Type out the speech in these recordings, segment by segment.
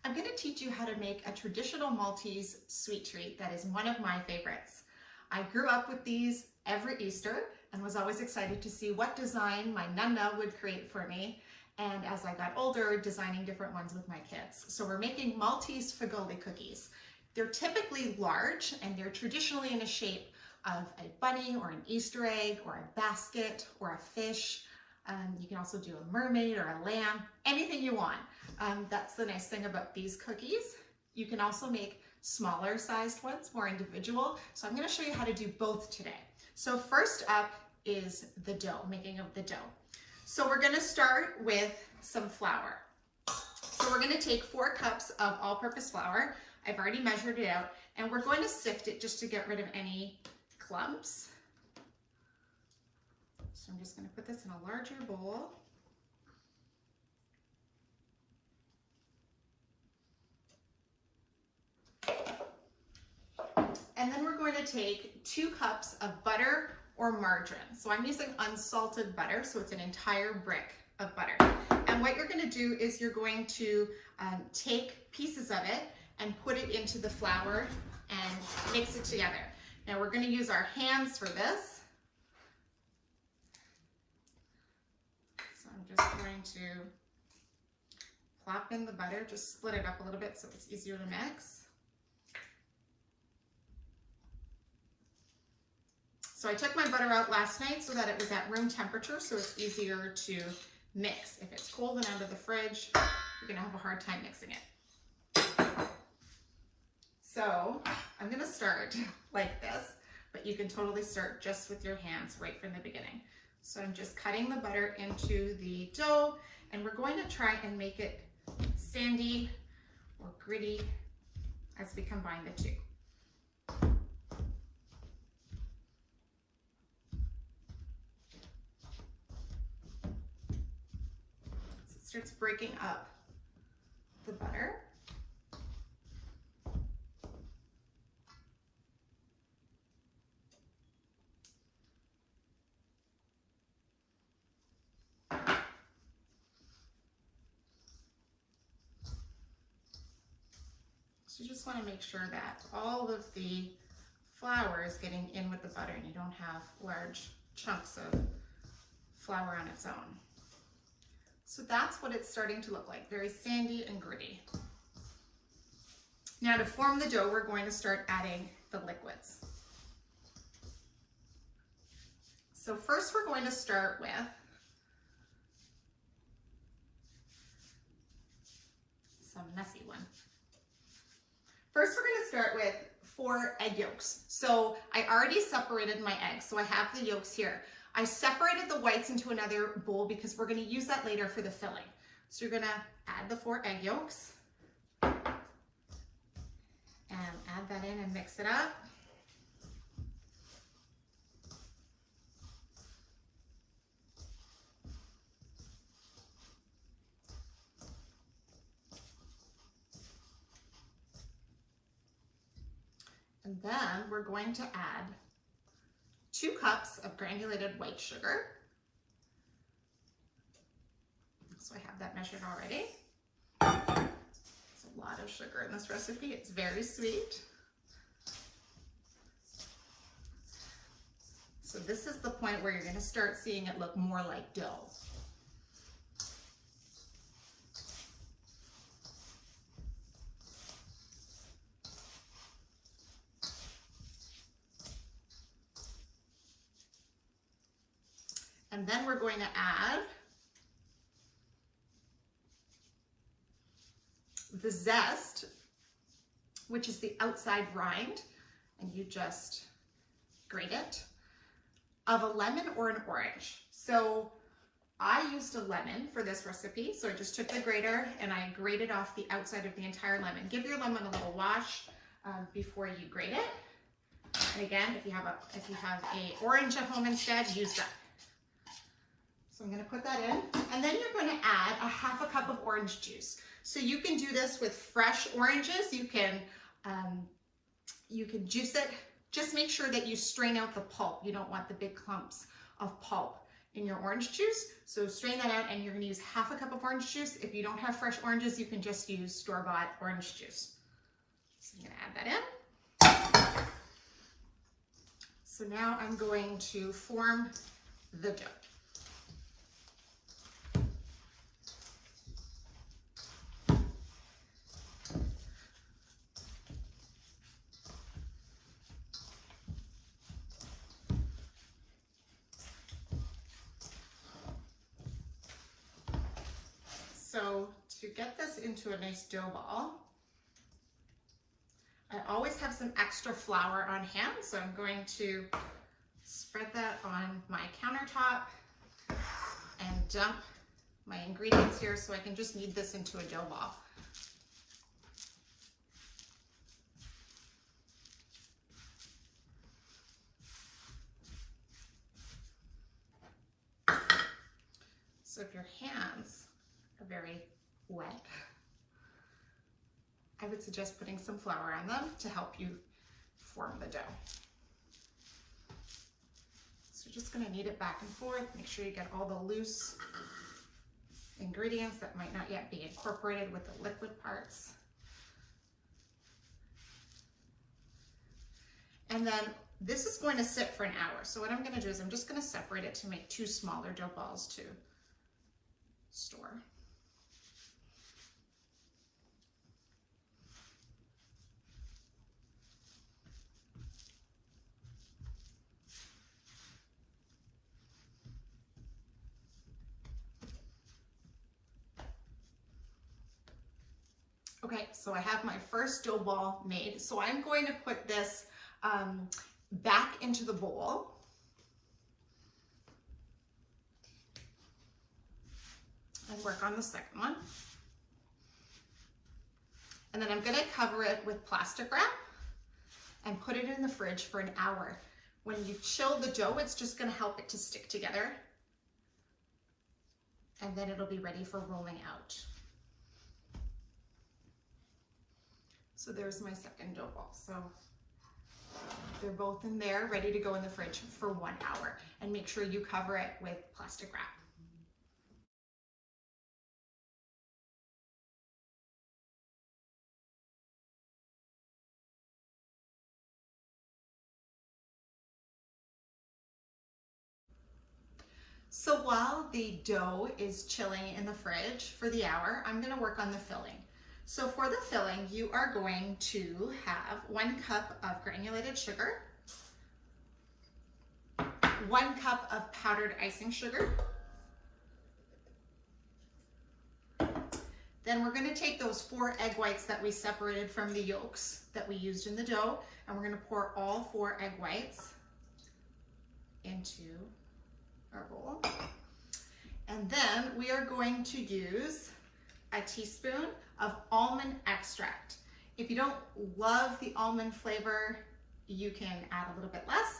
I'm going to teach you how to make a traditional Maltese sweet treat that is one of my favorites. I grew up with these every Easter and was always excited to see what design my Nana would create for me. And as I got older, designing different ones with my kids. So we're making Maltese Figolli cookies. They're typically large and they're traditionally in a shape of a bunny or an Easter egg or a basket or a fish. You can also do a mermaid or a lamb, anything you want. That's the nice thing about these cookies. You can also make smaller sized ones, more individual. So I'm going to show you how to do both today. So first up is the dough, making of the dough. So we're going to start with some flour. So we're going to take 4 cups of all-purpose flour. I've already measured it out, and we're going to sift it just to get rid of any clumps. So I'm just going to put this in a larger bowl. And then we're going to take 2 cups of butter or margarine. So I'm using unsalted butter, so it's an entire brick of butter. And what you're going to do is you're going to take pieces of it and put it into the flour and mix it together. Now we're going to use our hands for this. So I'm just going to plop in the butter, just split it up a little bit so it's easier to mix. So I took my butter out last night so that it was at room temperature, so it's easier to mix. If it's cold and out of the fridge, you're gonna have a hard time mixing it. So I'm gonna start like this, but you can totally start just with your hands right from the beginning. So I'm just cutting the butter into the dough, and we're going to try and make it sandy or gritty as we combine the two. Starts breaking up the butter. So you just want to make sure that all of the flour is getting in with the butter and you don't have large chunks of flour on its own. So that's what it's starting to look like, very sandy and gritty. Now to form the dough, we're going to start adding the liquids. So first we're going to start with some messy one. First we're going to start with 4 egg yolks. So I already separated my eggs, so I have the yolks here. I separated the whites into another bowl because we're going to use that later for the filling. So you're going to add the 4 egg yolks and add that in and mix it up. And then we're going to add 2 cups of granulated white sugar. So I have that measured already. There's a lot of sugar in this recipe. It's very sweet. So this is the point where you're going to start seeing it look more like dough. And then we're going to add the zest, which is the outside rind, and you just grate it, of a lemon or an orange. So I used a lemon for this recipe, so I just took the grater and I grated off the outside of the entire lemon. Give your lemon a little wash before you grate it. And again, if you have a orange at home instead, use that. So I'm going to put that in, and then you're going to add a 1/2 cup of orange juice. So you can do this with fresh oranges. You can juice it. Just make sure that you strain out the pulp. You don't want the big clumps of pulp in your orange juice. So strain that out, and you're gonna use half a cup of orange juice. If you don't have fresh oranges, you can just use store-bought orange juice. So I'm gonna add that in. So now I'm going to form the dough. So to get this into a nice dough ball, I always have some extra flour on hand, so I'm going to spread that on my countertop and dump my ingredients here so I can just knead this into a dough ball. So if your hands are very wet, I would suggest putting some flour on them to help you form the dough. So you're just gonna knead it back and forth. Make sure you get all the loose ingredients that might not yet be incorporated with the liquid parts. And then this is going to sit for an hour. So what I'm gonna do is I'm just gonna separate it to make 2 smaller dough balls to store. Okay, so I have my first dough ball made. So I'm going to put this back into the bowl. And work on the second one. And then I'm gonna cover it with plastic wrap and put it in the fridge for an hour. When you chill the dough, it's just gonna help it to stick together. And then it'll be ready for rolling out. So there's my second dough ball. So they're both in there, ready to go in the fridge for 1 hour. And make sure you cover it with plastic wrap. So while the dough is chilling in the fridge for the hour, I'm gonna work on the filling. So for the filling, you are going to have 1 cup of granulated sugar, 1 cup of powdered icing sugar. Then we're gonna take those 4 egg whites that we separated from the yolks that we used in the dough, and we're gonna pour all 4 egg whites into our bowl. And then we are going to use a teaspoon of almond extract. If you don't love the almond flavor, you can add a little bit less,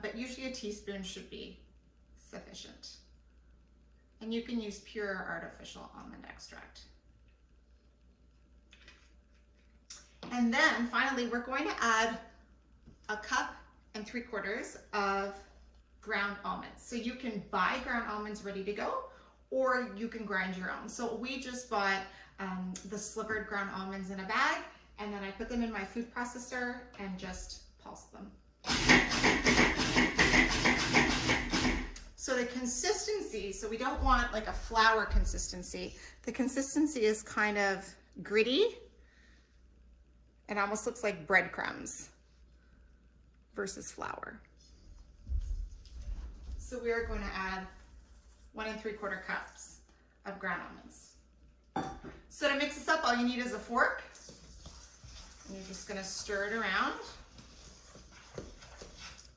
but usually a teaspoon should be sufficient. And you can use pure or artificial almond extract. And then finally, we're going to add 1 3/4 cups of ground almonds. So you can buy ground almonds ready to go, or you can grind your own. So we just bought the slivered ground almonds in a bag, and then I put them in my food processor and just pulse them. So the consistency, so we don't want like a flour consistency. The consistency is kind of gritty. It almost looks like breadcrumbs versus flour. So we are going to add 1 3/4 cups of ground almonds. So to mix this up, all you need is a fork. And you're just gonna stir it around.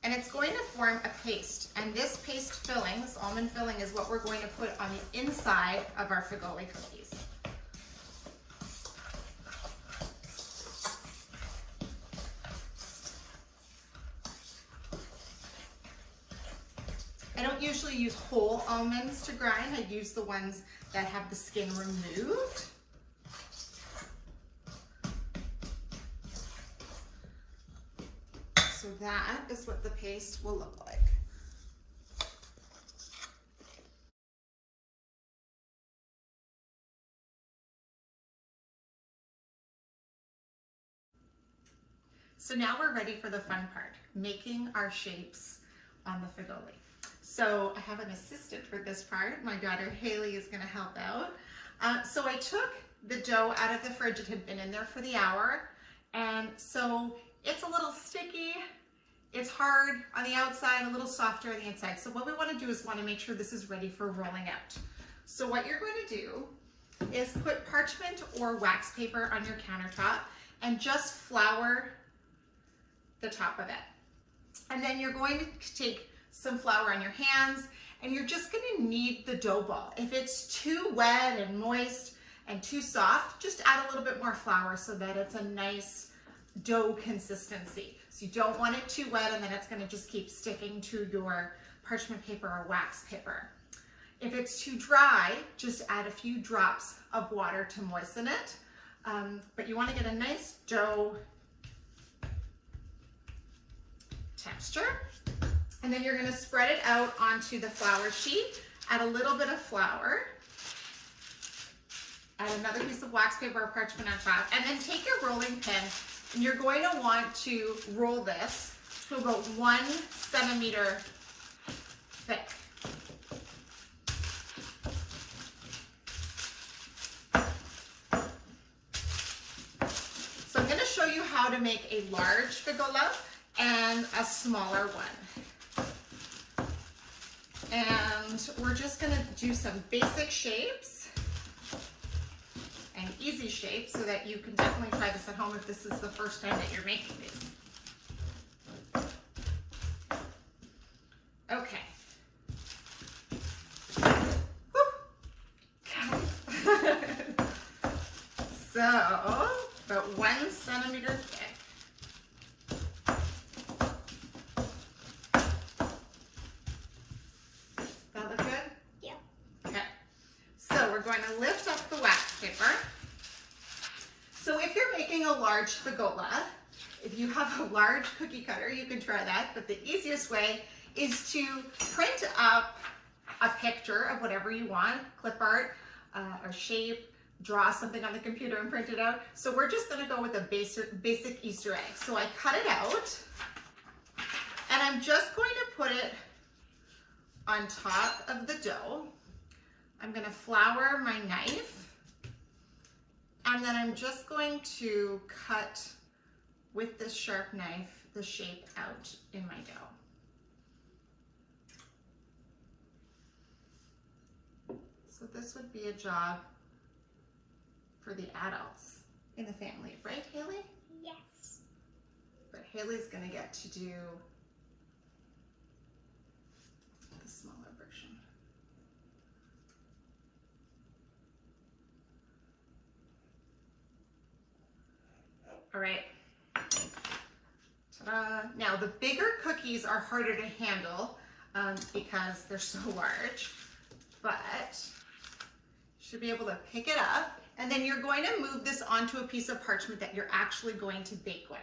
And it's going to form a paste. And this paste filling, this almond filling, is what we're going to put on the inside of our Figolli cookies. I don't usually use whole almonds to grind. I use the ones that have the skin removed. So that is what the paste will look like. So now we're ready for the fun part, making our shapes on the figolli. So I have an assistant for this part. My daughter Haley is going to help out. So I took the dough out of the fridge. It had been in there for the hour, and so it's a little sticky. It's hard on the outside, a little softer on the inside. So what we want to do is want to make sure this is ready for rolling out. So what you're going to do is put parchment or wax paper on your countertop and just flour the top of it. And then you're going to take some flour on your hands and you're just going to knead the dough ball. If it's too wet and moist and too soft, just add a little bit more flour so that it's a nice dough consistency. So you don't want it too wet and then it's going to just keep sticking to your parchment paper or wax paper. If it's too dry, just add a few drops of water to moisten it. But you want to get a nice dough texture. And then you're going to spread it out onto the flour sheet. Add a little bit of flour. Add another piece of wax paper or parchment on top. And then take your rolling pin and you're going to want to roll this to about 1 centimeter thick. So I'm going to show you how to make a large figolla and a smaller one. And we're just going to do some basic shapes and easy shapes so that you can definitely try this at home if this is the first time that you're making these. Okay. So, about 1 centimeter thick. That look good? Yeah. Okay. So we're going to lift up the wax paper. So if you're making a large figolla, if you have a large cookie cutter, you can try that. But the easiest way is to print up a picture of whatever you want, clip art, or shape, draw something on the computer and print it out. So we're just going to go with a basic Easter egg. So I cut it out and I'm just going to put it on top of the dough. I'm going to flour my knife and then I'm just going to cut with this sharp knife the shape out in my dough. So this would be a job for the adults in the family, right, Haley? Yes. But Haley's gonna get to do the smaller version. All right. Ta-da. Now the bigger cookies are harder to handle because they're so large, but you should be able to pick it up. And then you're going to move this onto a piece of parchment that you're actually going to bake with.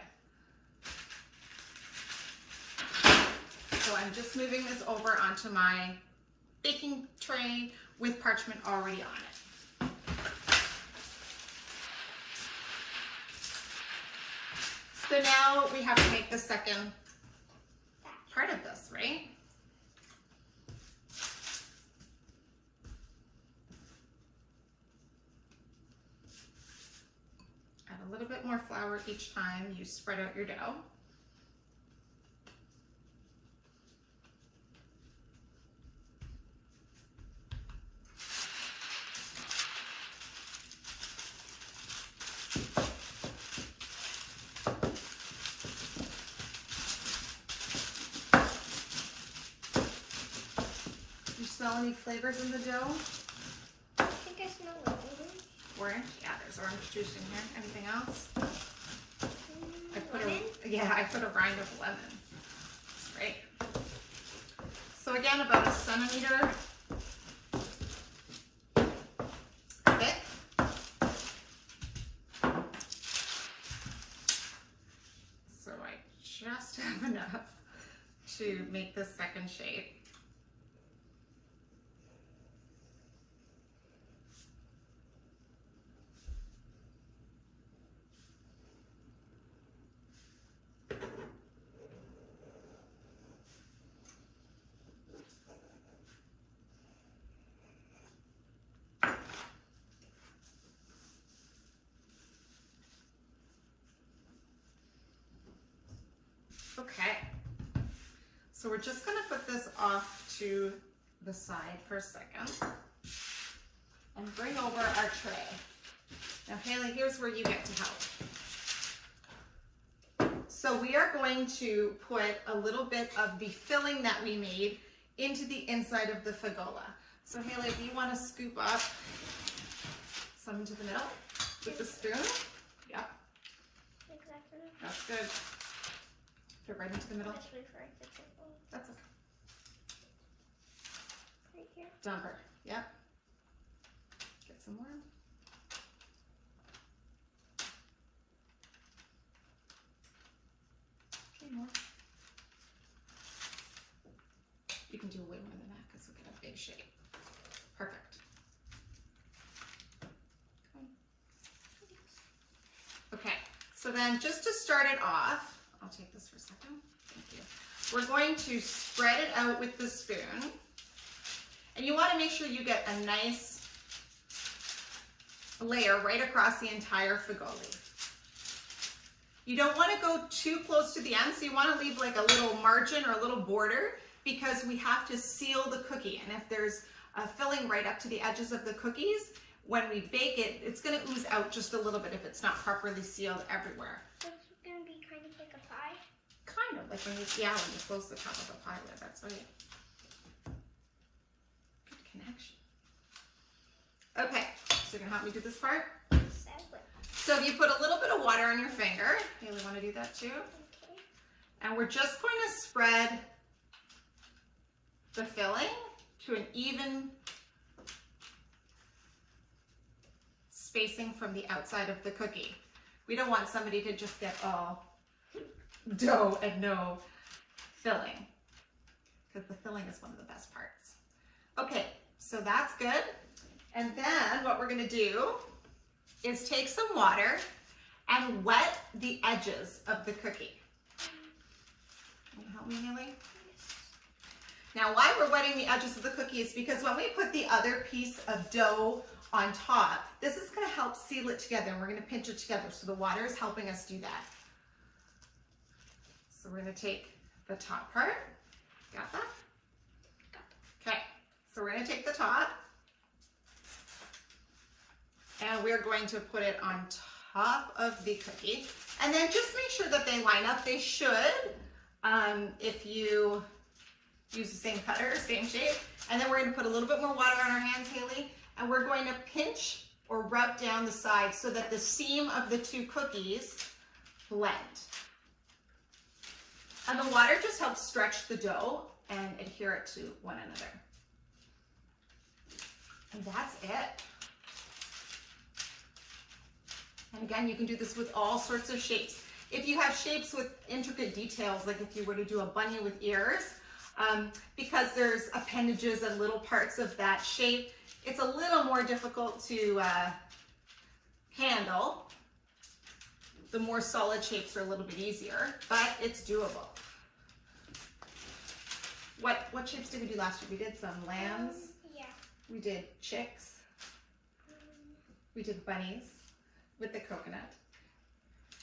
So I'm just moving this over onto my baking tray with parchment already on it. So now we have to make the second part of this, right? A little bit more flour each time you spread out your dough. Do you smell any flavors in the dough? I think I smell orange. Orange? Yeah, there's orange juice in here. Anything else? I put a rind of lemon. Great. So again, about 1 centimeter thick. So I just have enough to make this second shape. So we're just gonna put this off to the side for a second and bring over our tray. Now Haley, here's where you get to help. So we are going to put a little bit of the filling that we made into the inside of the Figolla. So Haley, do you want to scoop up some into the middle with the spoon? Yep. Exactly. That's good. Put it right into the middle. Just wait for it to trickle. That's okay. Right here. Dumper. Yep. Get some more. Okay, more. You can do way more than that because we'll get a big shape. Perfect. Okay, so then just to start it off, I'll take this for a second. Thank you. We're going to spread it out with the spoon. And you want to make sure you get a nice layer right across the entire Figolli. You don't want to go too close to the end, so you want to leave like a little margin or a little border because we have to seal the cookie. And if there's a filling right up to the edges of the cookies, when we bake it, it's going to ooze out just a little bit if it's not properly sealed everywhere. So it's going to be kind of like a pie? Kind of, like when you close the top of a pie lid, that's right. Good connection. Okay, so you're going to help me do this part? So if you put a little bit of water on your finger, Haley, want to do that too? Okay. And we're just going to spread the filling to an even spacing from the outside of the cookie. We don't want somebody to just get all dough and no filling, because the filling is one of the best parts. Okay, so that's good. And then what we're going to do is take some water and wet the edges of the cookie. Can you help me, Haley? Now, why we're wetting the edges of the cookie is because when we put the other piece of dough on top, this is going to help seal it together, and we're going to pinch it together. So the water is helping us do that. So we're going to take the top part. Got that? Okay. So we're going to take the top, and we're going to put it on top of the cookie. And then just make sure that they line up. They should, if you use the same cutter, same shape. And then we're going to put a little bit more water on our hands, Haley, and we're going to pinch or rub down the sides so that the seam of the two cookies blend. And the water just helps stretch the dough and adhere it to one another. And that's it. And again, you can do this with all sorts of shapes. If you have shapes with intricate details, like if you were to do a bunny with ears, because there's appendages and little parts of that shape, it's a little more difficult to handle. The more solid shapes are a little bit easier, but it's doable. What shapes did we do last year? We did some lambs. Yeah. We did chicks. We did bunnies with the coconut.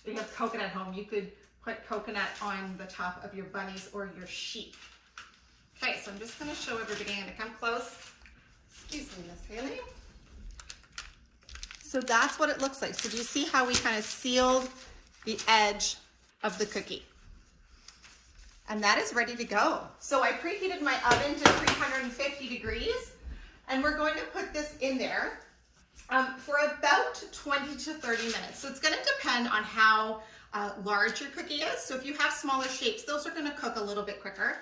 If you have coconut at home, you could put coconut on the top of your bunnies or your sheep. Okay, so I'm just going to show everybody. I'm going to come close. Excuse me, Miss Haley. So that's what it looks like. So do you see how we kind of sealed the edge of the cookie? And that is ready to go. So I preheated my oven to 350 degrees, and we're going to put this in there for about 20 to 30 minutes. So it's going to depend on how large your cookie is. So if you have smaller shapes, those are going to cook a little bit quicker.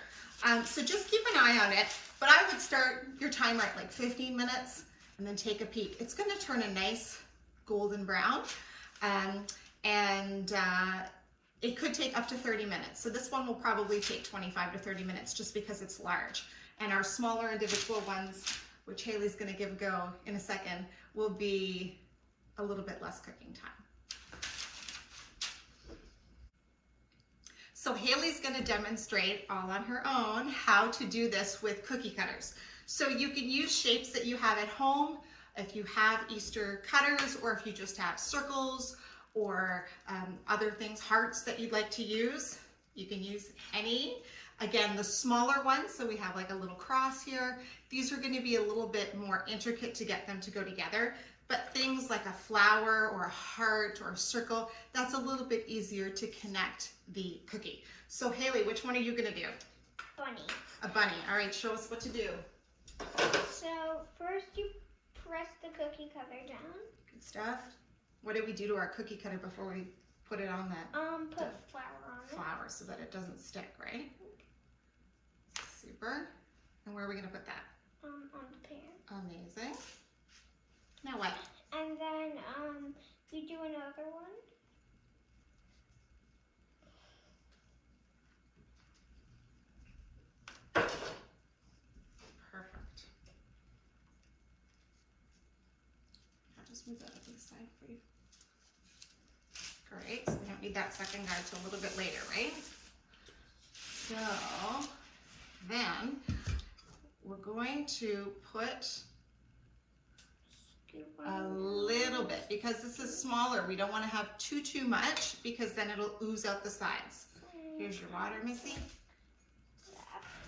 So just keep an eye on it, but I would start your timer at like 15 minutes and then take a peek. It's going to turn a nice golden brown, and it could take up to 30 minutes. So this one will probably take 25 to 30 minutes just because it's large. And our smaller individual ones, which Haley's going to give a go in a second, will be a little bit less cooking time. So Haley's going to demonstrate all on her own how to do this with cookie cutters. So you can use shapes that you have at home, if you have Easter cutters, or if you just have circles or other things, hearts that you'd like to use. You can use any. Again, the smaller ones, so we have like a little cross here, these are going to be a little bit more intricate to get them to go together. But things like a flower or a heart or a circle, that's a little bit easier to connect the cookie. So Haley, which one are you going to do? Bunny. A bunny. All right, show us what to do. So first you press the cookie cutter down. Good stuff. What did we do to our cookie cutter before we put it on that? Put flour on it. Flour so that it doesn't stick, right? Super. And where are we going to put that? On the pan. Amazing. Now what? And then you do another one. Perfect. I'll just move that to the side for you. Great, so we don't need that second guy till a little bit later, right? So then we're going to put a little bit, because this is smaller. We don't want to have too much because then it'll ooze out the sides. Here's your water, Missy.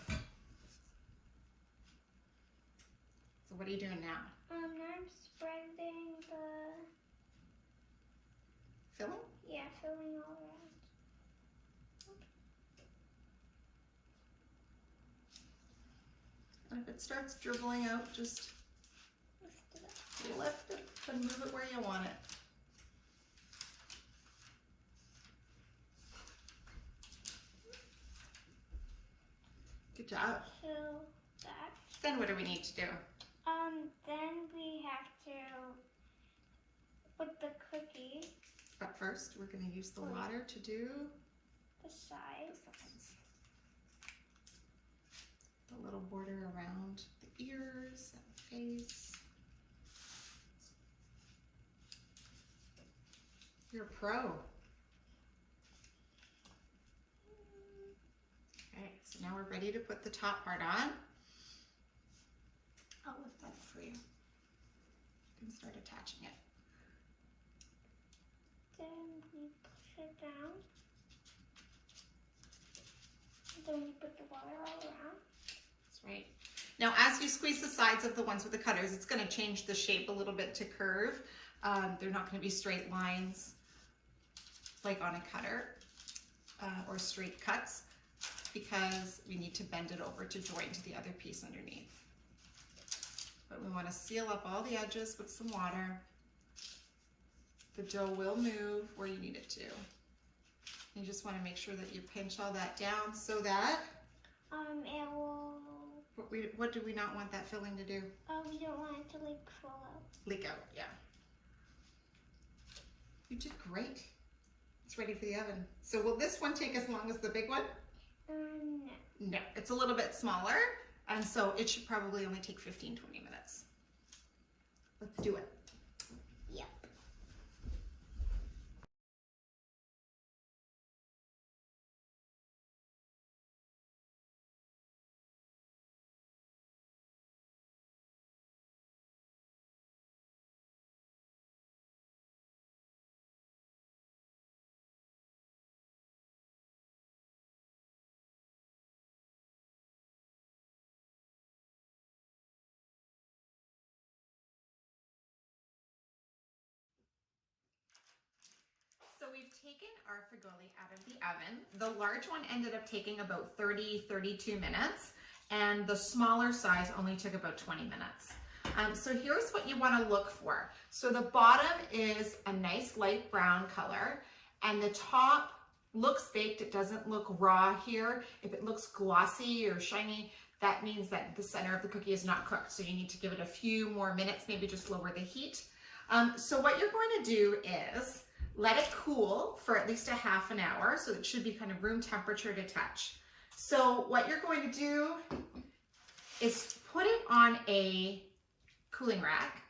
So what are you doing now? Now I'm spreading the... Filling? Yeah, filling all around. And if it starts dribbling out, just lift it and move it where you want it. Good job. So that. Then what do we need to do? Then we have to put the cookie But first, we're going to use the water to do the sides. The little border around the ears and the face. You're a pro. Okay, so now we're ready to put the top part on. I'll lift that up for you. You can start attaching it. Then we push it down. Then we put the water all around. That's right. Now, as you squeeze the sides of the ones with the cutters, it's going to change the shape a little bit to curve. They're not going to be straight lines like on a cutter or straight cuts, because we need to bend it over to join to the other piece underneath. But we want to seal up all the edges with some water. The dough will move where you need it to. You just want to make sure that you pinch all that down so that It will... what do we not want that filling to do? we don't want it to like fall out. Leak out, yeah. You did great. It's ready for the oven. So will this one take as long as the big one? No. No, it's a little bit smaller, and so it should probably only take 15-20 minutes. Let's do it. Yep. So we've taken our figolli out of the oven. The large one ended up taking about 30-32 minutes, and the smaller size only took about 20 minutes. So here's what you want to look for. So the bottom is a nice light brown color, and the top looks baked. It doesn't look raw here. If it looks glossy or shiny, that means that the center of the cookie is not cooked. So you need to give it a few more minutes, maybe just lower the heat. So what you're going to do is let it cool for at least a half an hour, so it should be kind of room temperature to touch. So what you're going to do is put it on a cooling rack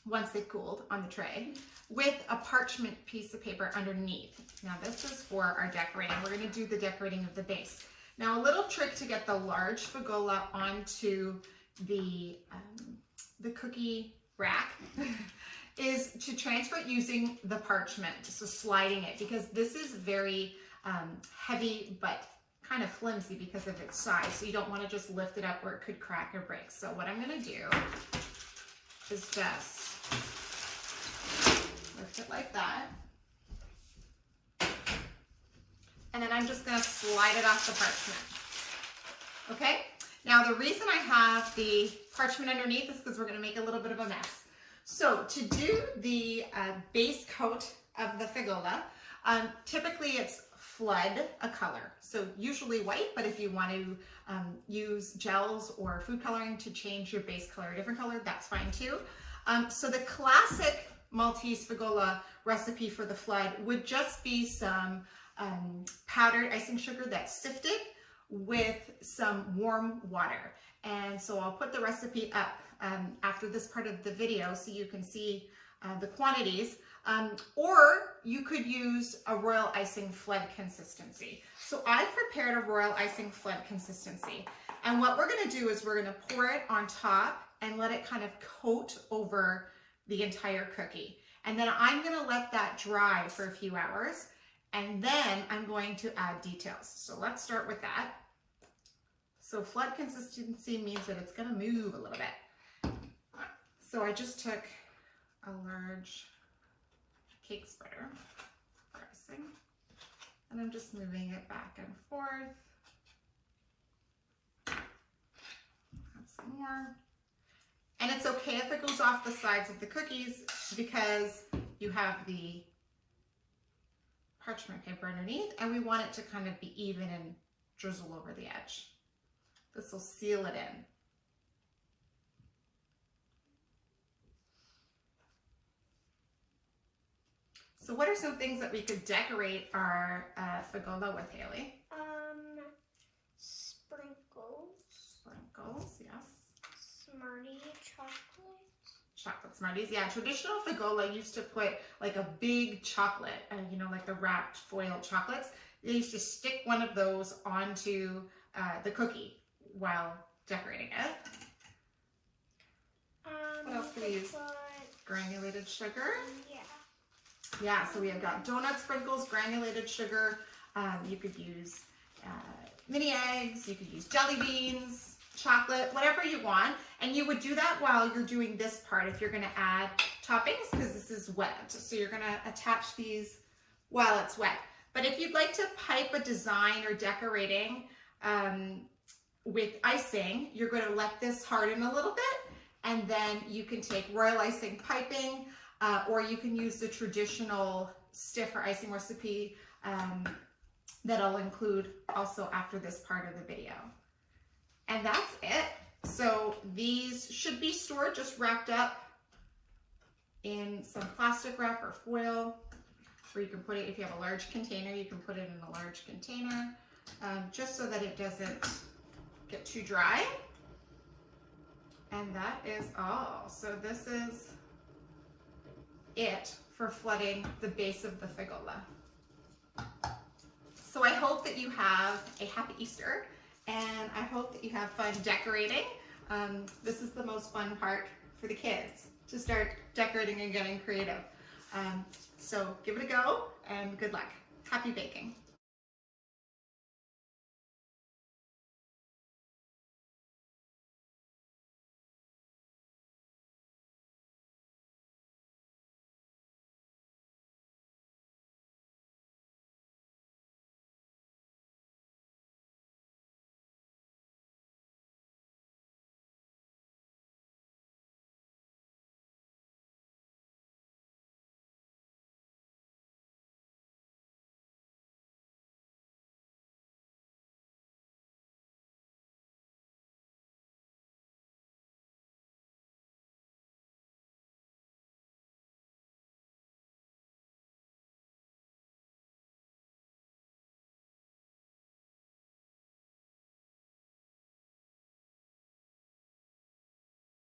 once they've cooled on the tray with a parchment piece of paper underneath. Now this is for our decorating. We're going to do the decorating of the base. Now a little trick to get the large Figolla onto the cookie rack is to transfer it using the parchment, so sliding it, because this is very heavy but kind of flimsy because of its size, so you don't want to just lift it up where it could crack or break. So what I'm going to do is just lift it like that. And then I'm just going to slide it off the parchment. Okay? Now the reason I have the parchment underneath is because we're going to make a little bit of a mess. So to do the base coat of the Figolla, typically it's flood a color. So usually white, but if you want to use gels or food coloring to change your base color a different color, that's fine too. So the classic Maltese Figolli recipe for the flood would just be some powdered icing sugar that's sifted with some warm water. And so I'll put the recipe up after this part of the video so you can see the quantities. Or you could use a royal icing flood consistency. So I've prepared a royal icing flood consistency. And what we're going to do is we're going to pour it on top and let it kind of coat over the entire cookie. And then I'm going to let that dry for a few hours. And then I'm going to add details. So let's start with that. So flood consistency means that it's going to move a little bit. So I just took a large cake spreader for icing, and I'm just moving it back and forth. Add some more. And it's okay if it goes off the sides of the cookies because you have the parchment paper underneath, and we want it to kind of be even and drizzle over the edge. This will seal it in. So what are some things that we could decorate our Figolla with, Haley? Sprinkles. Sprinkles, yes. Smartie chocolate. Chocolate Smarties, yeah. Traditional Figolla used to put like a big chocolate, you know, like the wrapped foil chocolates. They used to stick one of those onto the cookie while decorating it. What else can we use? Granulated sugar. Yeah. Yeah, so we have got donut sprinkles, granulated sugar. You could use mini eggs. You could use jelly beans, chocolate, whatever you want. And you would do that while you're doing this part if you're going to add toppings, because this is wet. So you're going to attach these while it's wet. But if you'd like to pipe a design or decorating with icing, you're going to let this harden a little bit. And then you can take royal icing piping, or you can use the traditional stiffer icing recipe that I'll include also after this part of the video. And that's it. So these should be stored just wrapped up in some plastic wrap or foil, or you can put it, if you have a large container, you can put it in a large container, just so that it doesn't get too dry. And that is all. So this is it for flooding the base of the Figolla. So I hope that you have a happy Easter, and I hope that you have fun decorating. This is the most fun part for the kids, to start decorating and getting creative. So give it a go, and good luck. Happy baking.